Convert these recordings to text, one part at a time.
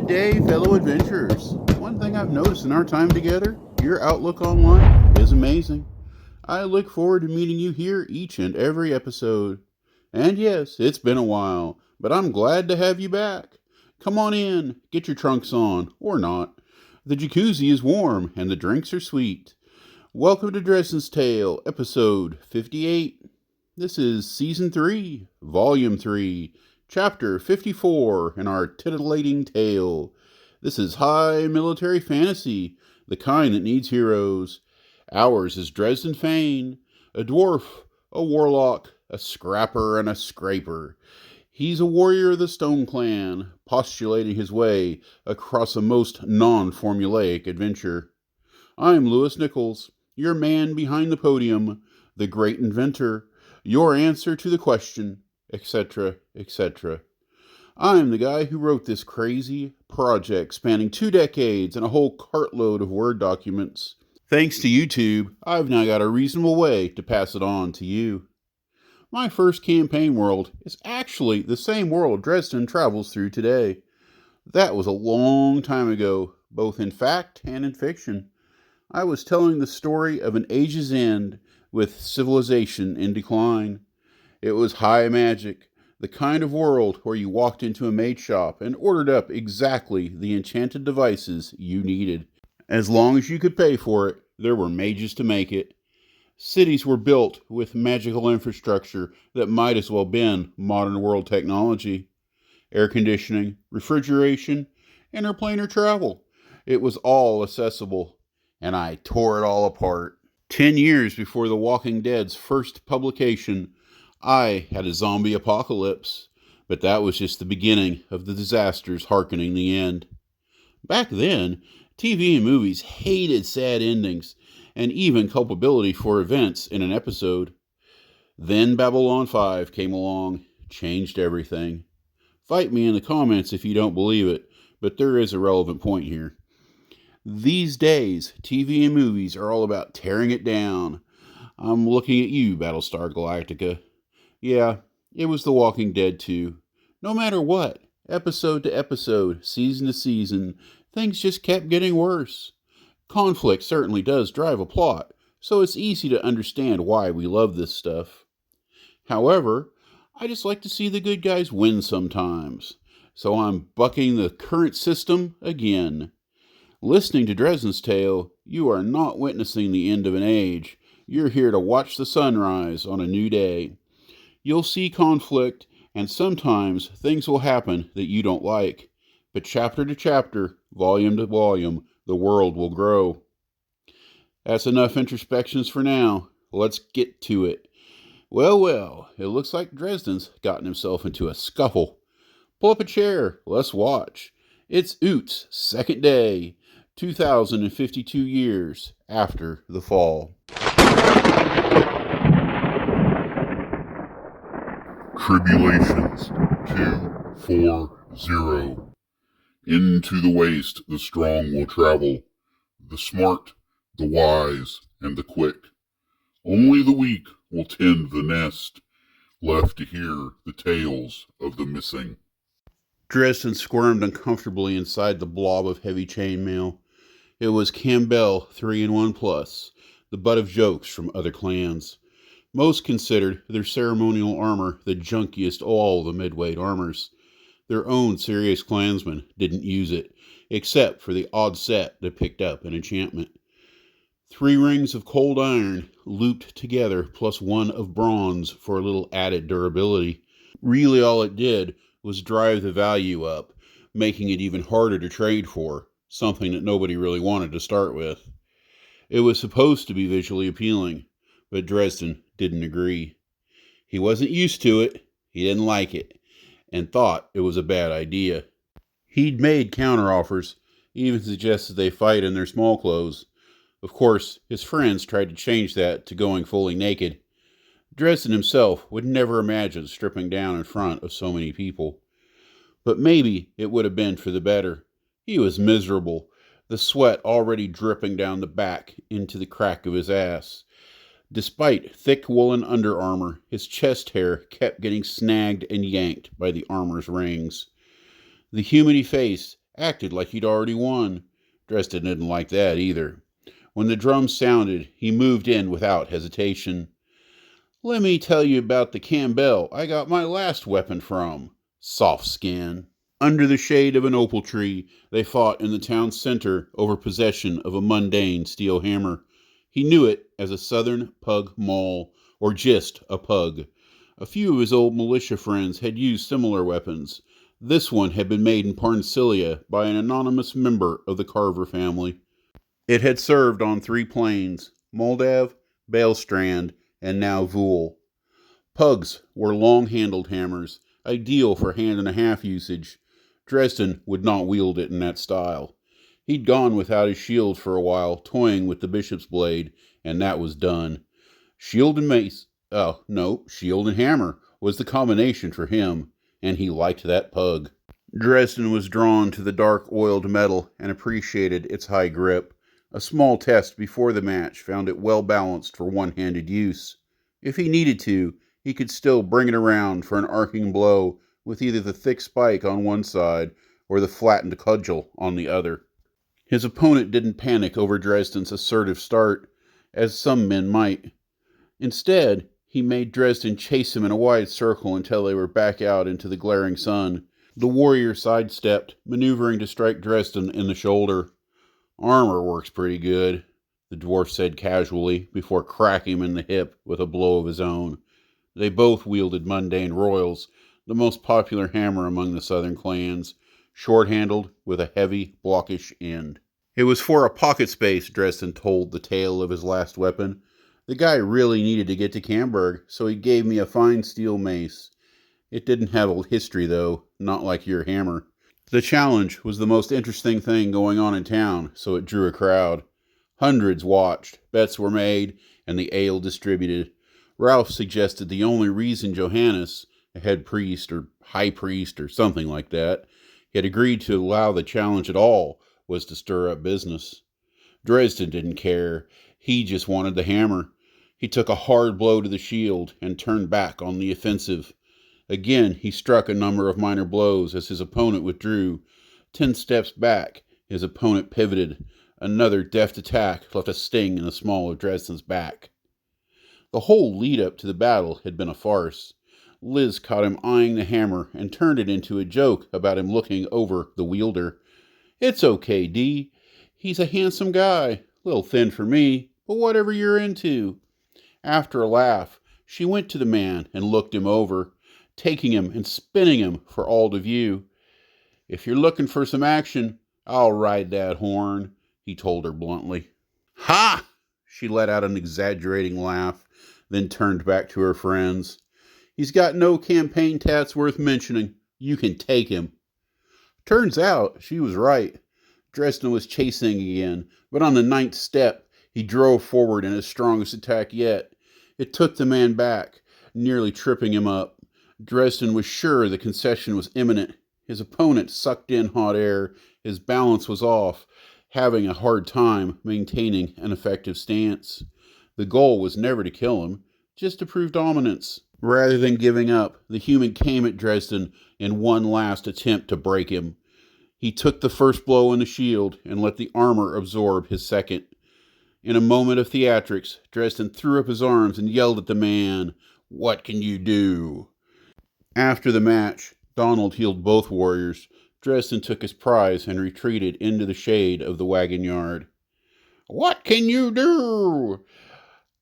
Good day, fellow adventurers. One thing I've noticed in our time together, your outlook on life is amazing. I look forward to meeting you here each and every episode. And yes, it's been a while, but I'm glad to have you back. Come on in, get your trunks on, or not. The jacuzzi is warm and the drinks are sweet. Welcome to Dresden's Tale, episode 58. This is season 3, volume 3. Chapter 54 in our titillating tale. This is high military fantasy, the kind that needs heroes. Ours is Dresden Fane, a dwarf, a warlock, a scrapper, and a scraper. He's a warrior of the Stone Clan, postulating his way across a most non-formulaic adventure. I'm Lewis Nichols, your man behind the podium, the great inventor, your answer to the question, etc., etc. I'm the guy who wrote this crazy project spanning 2 decades and a whole cartload of Word documents. Thanks to YouTube, I've now got a reasonable way to pass it on to you. My first campaign world is actually the same world Dresden travels through today. That was a long time ago, both in fact and in fiction. I was telling the story of an age's end with civilization in decline. It was high magic, the kind of world where you walked into a maid shop and ordered up exactly the enchanted devices you needed. As long as you could pay for it, there were mages to make it. Cities were built with magical infrastructure that might as well been modern world technology. Air conditioning, refrigeration, interplanar travel. It was all accessible, and I tore it all apart. 10 years before The Walking Dead's first publication, I had a zombie apocalypse, but that was just the beginning of the disasters hastening the end. Back then, TV and movies hated sad endings, and even culpability for events in an episode. Then Babylon 5 came along, changed everything. Fight me in the comments if you don't believe it, but there is a relevant point here. These days, TV and movies are all about tearing it down. I'm looking at you, Battlestar Galactica. Yeah, it was The Walking Dead too. No matter what, episode to episode, season to season, things just kept getting worse. Conflict certainly does drive a plot, so it's easy to understand why we love this stuff. However, I just like to see the good guys win sometimes, so I'm bucking the current system again. Listening to Dresden's Tale, you are not witnessing the end of an age. You're here to watch the sunrise on a new day. You'll see conflict, and sometimes things will happen that you don't like. But chapter to chapter, volume to volume, the world will grow. That's enough introspections for now. Let's get to it. Well, it looks like Dresden's gotten himself into a scuffle. Pull up a chair, let's watch. It's Oot's second day, 2052 years after the fall. Tribulations 240. Into the waste the strong will travel, the smart, the wise, and the quick. Only the weak will tend the nest, left to hear the tales of the missing. Dresden squirmed uncomfortably inside the blob of heavy chainmail. It was Campbell 3-in-1 Plus, the butt of jokes from other clans. Most considered their ceremonial armor the junkiest of all the midweight armors. Their own serious clansmen didn't use it, except for the odd set that picked up an enchantment. 3 rings of cold iron looped together plus 1 of bronze for a little added durability. Really all it did was drive the value up, making it even harder to trade for, something that nobody really wanted to start with. It was supposed to be visually appealing, but Dresden didn't agree. He wasn't used to it, he didn't like it, and thought it was a bad idea. He'd made counteroffers, even suggested they fight in their small clothes. Of course, his friends tried to change that to going fully naked. Dresden himself would never imagine stripping down in front of so many people. But maybe it would have been for the better. He was miserable, the sweat already dripping down the back into the crack of his ass. Despite thick woolen under armor, his chest hair kept getting snagged and yanked by the armor's rings. The humany face acted like he'd already won. Dresden didn't like that either. When the drums sounded, he moved in without hesitation. Let me tell you about the Campbell I got my last weapon from. Soft skin. Under the shade of an opal tree, they fought in the town's center over possession of a mundane steel hammer. He knew it as a Southern pug maul, or just a pug. A few of his old militia friends had used similar weapons. This one had been made in Parnsilia by an anonymous member of the Carver family. It had served on 3 planes, Moldav, Balestrand, and now Vool. Pugs were long-handled hammers, ideal for hand-and-a-half usage. Dresden would not wield it in that style. He'd gone without his shield for a while, toying with the bishop's blade, and that was done. Shield and mace, shield and hammer was the combination for him, and he liked that pug. Dresden was drawn to the dark oiled metal and appreciated its high grip. A small test before the match found it well balanced for one-handed use. If he needed to, he could still bring it around for an arcing blow with either the thick spike on one side or the flattened cudgel on the other. His opponent didn't panic over Dresden's assertive start, as some men might. Instead, he made Dresden chase him in a wide circle until they were back out into the glaring sun. The warrior sidestepped, maneuvering to strike Dresden in the shoulder. Armor works pretty good, the dwarf said casually, before cracking him in the hip with a blow of his own. They both wielded mundane royals, the most popular hammer among the southern clans, short-handled with a heavy, blockish end. It was for a pocket space, Dresden told the tale of his last weapon. The guy really needed to get to Camberg, so he gave me a fine steel mace. It didn't have a history, though, not like your hammer. The challenge was the most interesting thing going on in town, so it drew a crowd. Hundreds watched, bets were made, and the ale distributed. Ralph suggested the only reason Johannes, a head priest or high priest or something like that, had agreed to allow the challenge at all was to stir up business. Dresden didn't care. He just wanted the hammer. He took a hard blow to the shield and turned back on the offensive. Again, he struck a number of minor blows as his opponent withdrew. 10 steps back, his opponent pivoted. Another deft attack left a sting in the small of Dresden's back. The whole lead-up to the battle had been a farce. Liz caught him eyeing the hammer and turned it into a joke about him looking over the wielder. It's okay, Dee. He's a handsome guy. Little thin for me, but whatever you're into. After a laugh, she went to the man and looked him over, taking him and spinning him for all to view. If you're looking for some action, I'll ride that horn, he told her bluntly. Ha! She let out an exaggerating laugh, then turned back to her friends. He's got no campaign tats worth mentioning. You can take him. Turns out she was right. Dresden was chasing again, but on the 9th step, he drove forward in his strongest attack yet. It took the man back, nearly tripping him up. Dresden was sure the concession was imminent. His opponent sucked in hot air. His balance was off, having a hard time maintaining an effective stance. The goal was never to kill him, just to prove dominance. Rather than giving up, the human came at Dresden in one last attempt to break him. He took the first blow in the shield and let the armor absorb his second. In a moment of theatrics, Dresden threw up his arms and yelled at the man, "What can you do?" After the match, Donald healed both warriors. Dresden took his prize and retreated into the shade of the wagon yard. "What can you do?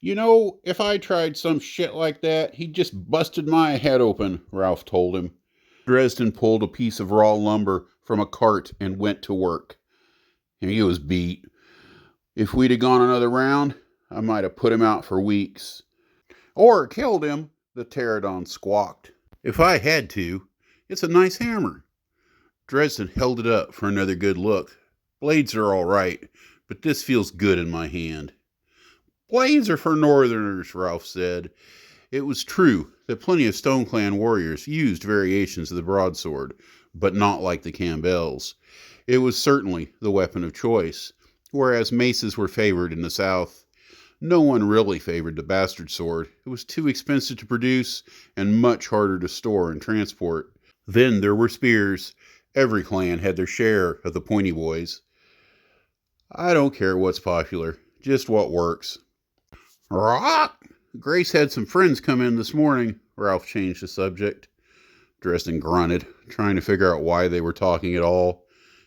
You know, if I tried some shit like that, he'd just busted my head open," Ralph told him. Dresden pulled a piece of raw lumber from a cart and went to work. He was beat. If we'd have gone another round, I might have put him out for weeks. Or killed him, the pterodon squawked. If I had to. It's a nice hammer. Dresden held it up for another good look. Blades are all right, but this feels good in my hand. Blades are for northerners, Ralph said. It was true that plenty of Stone Clan warriors used variations of the broadsword, but not like the Campbells. It was certainly the weapon of choice, whereas maces were favored in the South. No one really favored the bastard sword. It was too expensive to produce and much harder to store and transport. Then there were spears. Every clan had their share of the pointy boys. I don't care what's popular, just what works. Rot! Grace had some friends come in this morning. Ralph changed the subject. Dresden grunted, trying to figure out why they were talking at all.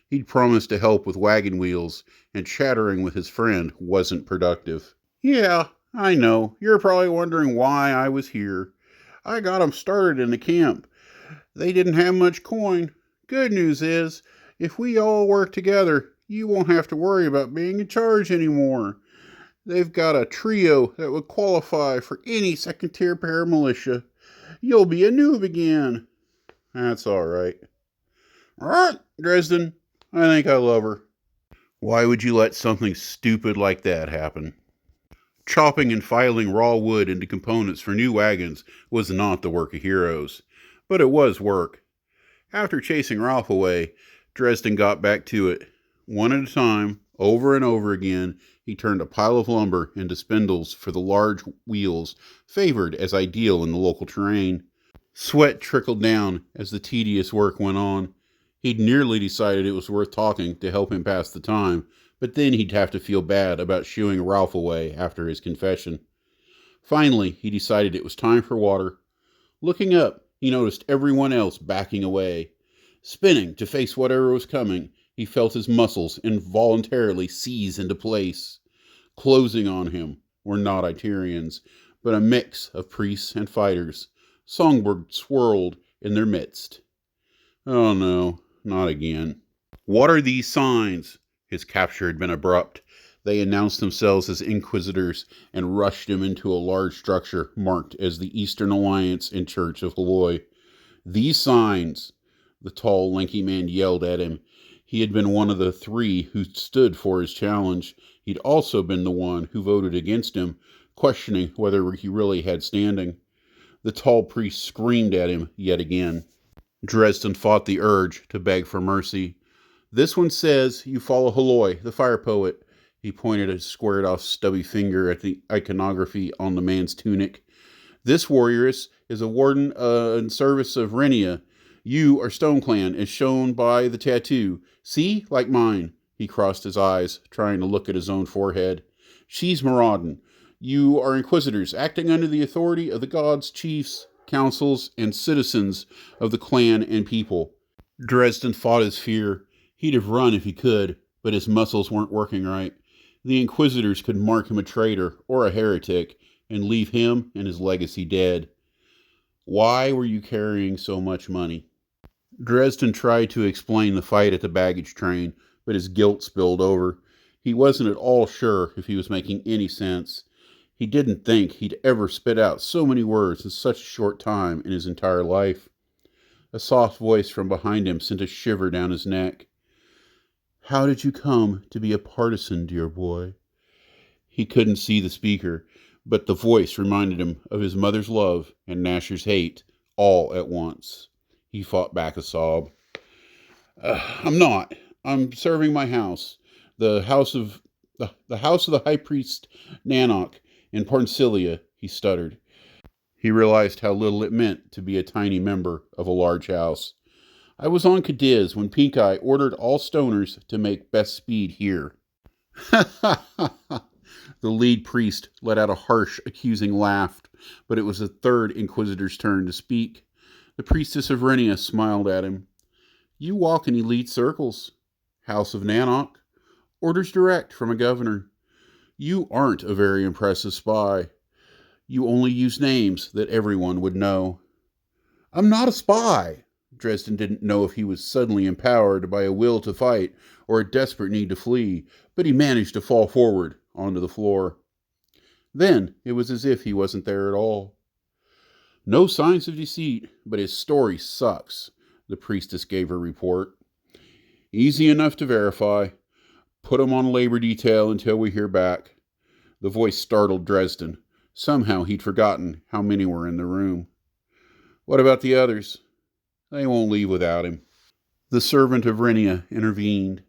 He'd promised to help with wagon wheels, and chattering with his friend wasn't productive. Yeah, I know. You're probably wondering why I was here. I got 'em started in the camp. They didn't have much coin. Good news is, if we all work together, you won't have to worry about being in charge anymore. They've got a trio that would qualify for any second-tier paramilitia. You'll be a noob again. That's all right. All right, Dresden. I think I love her. Why would you let something stupid like that happen? Chopping and filing raw wood into components for new wagons was not the work of heroes, but it was work. After chasing Ralph away, Dresden got back to it. One at a time, over and over again, he turned a pile of lumber into spindles for the large wheels favored as ideal in the local terrain. Sweat trickled down as the tedious work went on. He'd nearly decided it was worth talking to help him pass the time, but then he'd have to feel bad about shooing Ralph away after his confession. Finally, he decided it was time for water. Looking up, he noticed everyone else backing away. Spinning to face whatever was coming, he felt his muscles involuntarily seize into place. Closing on him were not Itarians, but a mix of priests and fighters. Songbirds swirled in their midst. Oh no, not again. What are these signs? His capture had been abrupt. They announced themselves as inquisitors and rushed him into a large structure marked as the Eastern Alliance and Church of Halloy. These signs, the tall, lanky man yelled at him. He had been one of the three who stood for his challenge. He'd also been the one who voted against him, questioning whether he really had standing. The tall priest screamed at him yet again. Dresden fought the urge to beg for mercy. This one says you follow Halloy, the fire poet. He pointed a squared-off stubby finger at the iconography on the man's tunic. This warrioress is a warden in service of Renia. You are StoneClan, as shown by the tattoo. See, like mine. He crossed his eyes, trying to look at his own forehead. She's Maraudin. You are inquisitors, acting under the authority of the gods, chiefs, councils, and citizens of the clan and people. Dresden fought his fear. He'd have run if he could, but his muscles weren't working right. The inquisitors could mark him a traitor or a heretic and leave him and his legacy dead. Why were you carrying so much money? Dresden tried to explain the fight at the baggage train, but his guilt spilled over. He wasn't at all sure if he was making any sense. He didn't think he'd ever spit out so many words in such a short time in his entire life. A soft voice from behind him sent a shiver down his neck. How did you come to be a partisan, dear boy? He couldn't see the speaker, but the voice reminded him of his mother's love and Nasher's hate, all at once. He fought back a sob. I'm not. I'm serving my house, the house of the high priest Nanok in Parncilia, he stuttered. He realized how little it meant to be a tiny member of a large house. I was on Cadiz when Pink Eye ordered all stoners to make best speed here. The lead priest let out a harsh, accusing laugh, but it was the third inquisitor's turn to speak. The priestess of Renia smiled at him. You walk in elite circles. House of Nanok. Orders direct from a governor. You aren't a very impressive spy. You only use names that everyone would know. I'm not a spy. Dresden didn't know if he was suddenly empowered by a will to fight or a desperate need to flee, but he managed to fall forward onto the floor. Then it was as if he wasn't there at all. No signs of deceit, but his story sucks, the priestess gave her report. Easy enough to verify. Put him on labor detail until we hear back. The voice startled Dresden. Somehow he'd forgotten how many were in the room. What about the others? They won't leave without him. The servant of Renia intervened.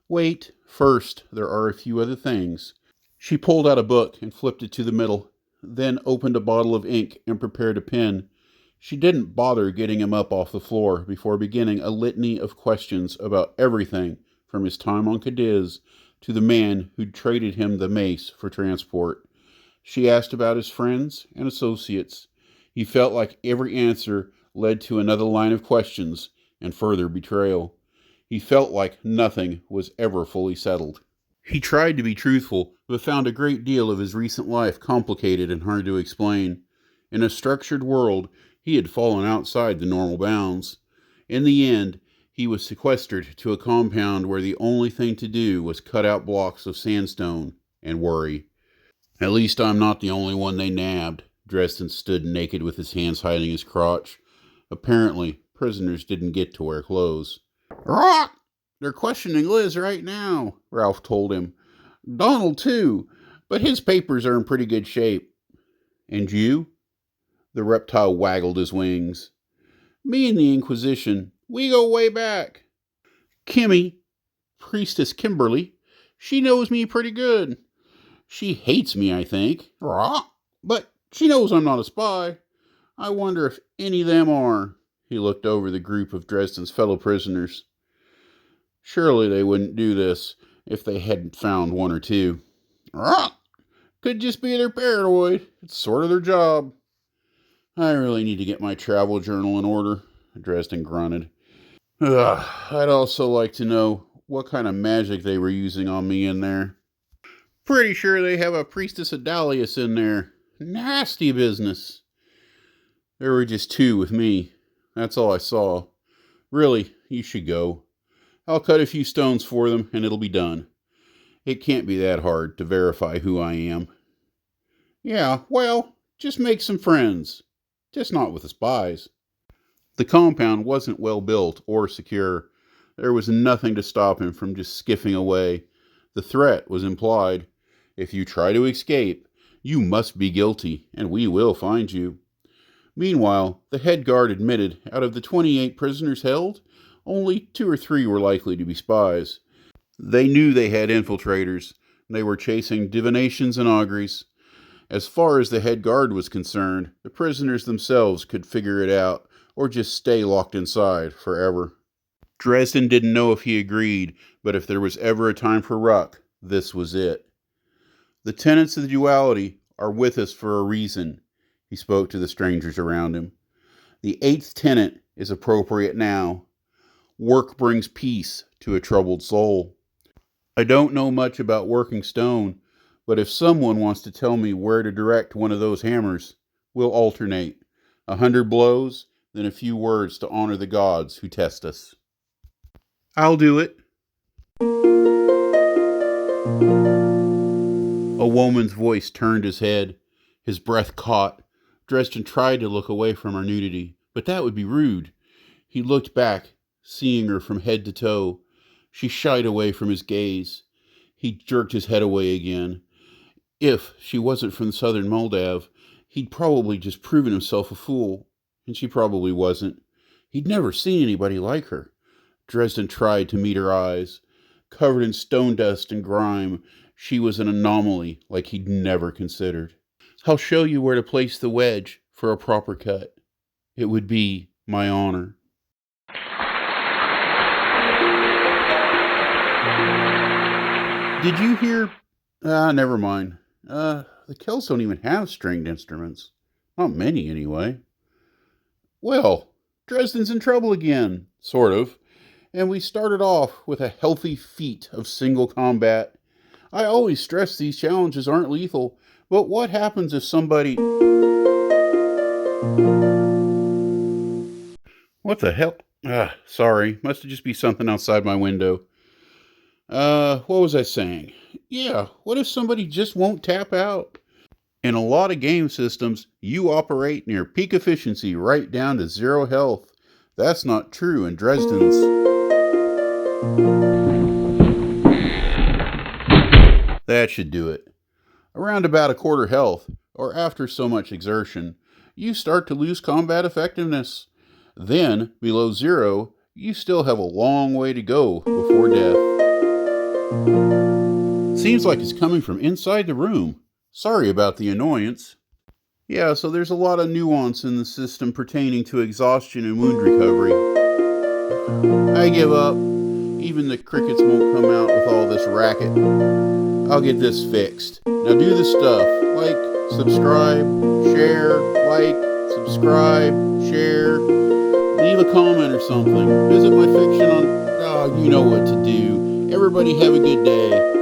Wait, first, there are a few other things. She pulled out a book and flipped it to the middle, then opened a bottle of ink and prepared a pen. She didn't bother getting him up off the floor before beginning a litany of questions about everything from his time on Cadiz to the man who'd traded him the mace for transport. She asked about his friends and associates. He felt like every answer led to another line of questions and further betrayal. He felt like nothing was ever fully settled. He tried to be truthful, but found a great deal of his recent life complicated and hard to explain. In a structured world, he had fallen outside the normal bounds. In the end, he was sequestered to a compound where the only thing to do was cut out blocks of sandstone and worry. At least I'm not the only one they nabbed. Dresden stood naked with his hands hiding his crotch. Apparently, prisoners didn't get to wear clothes. "Rot! They're questioning Liz right now," Ralph told him. "Donald, too, but his papers are in pretty good shape." "And you?" The reptile waggled his wings. "Me and the Inquisition, we go way back. Kimmy, Priestess Kimberly, she knows me pretty good. She hates me, I think. Rah! But she knows I'm not a spy. I wonder if any of them are." He looked over the group of Dresden's fellow prisoners. Surely they wouldn't do this if they hadn't found one or two. "Rah! Could just be they're paranoid. It's sort of their job." "I really need to get my travel journal in order," Dresden grunted. I'd also like to know what kind of magic they were using on me in there. Pretty sure they have a Priestess Adalius in there. Nasty business. There were just two with me. That's all I saw. Really, you should go. I'll cut a few stones for them, and it'll be done. It can't be that hard to verify who I am. Yeah, well, just make some friends. Just not with the spies. The compound wasn't well built or secure. There was nothing to stop him from just skiffing away. The threat was implied. If you try to escape, you must be guilty, and we will find you. Meanwhile, the head guard admitted out of the 28 prisoners held, only 2 or 3 were likely to be spies. They knew they had infiltrators. They were chasing divinations and auguries. As far as the head guard was concerned, the prisoners themselves could figure it out, or just stay locked inside forever. Dresden didn't know if he agreed, but if there was ever a time for ruck, this was it. "The tenets of the duality are with us for a reason," he spoke to the strangers around him. "The 8th tenet is appropriate now. Work brings peace to a troubled soul. I don't know much about working stone, but if someone wants to tell me where to direct one of those hammers, we'll alternate. 100 blows, then a few words to honor the gods who test us." "I'll do it." A woman's voice turned his head. His breath caught. Dresden tried to look away from her nudity, but that would be rude. He looked back, seeing her from head to toe. She shied away from his gaze. He jerked his head away again. If she wasn't from southern Moldav, he'd probably just proven himself a fool. And she probably wasn't. He'd never seen anybody like her. Dresden tried to meet her eyes. Covered in stone dust and grime, she was an anomaly like he'd never considered. "I'll show you where to place the wedge for a proper cut. It would be my honor." "Did you hear? Never mind. The Celts don't even have stringed instruments. Not many, anyway." "Well, Dresden's in trouble again, sort of. And we started off with a healthy feat of single combat. I always stress these challenges aren't lethal, but what happens if somebody..." "What the hell? Sorry. Must just be something outside my window. What was I saying? Yeah, what if somebody just won't tap out? In a lot of game systems, you operate near peak efficiency right down to 0 health. That's not true in Dresden's. That should do it. Around about a quarter health, or after so much exertion, you start to lose combat effectiveness. Then, below 0, you still have a long way to go before death." "Seems like it's coming from inside the room. Sorry about the annoyance." Yeah, so there's a lot of nuance in the system pertaining to exhaustion and wound recovery. I give up. Even the crickets won't come out with all this racket. I'll get this fixed. Now do the stuff. Like, subscribe, share, like, subscribe, share. Leave a comment or something. Visit my fiction on... Oh, you know what to do. Everybody have a good day.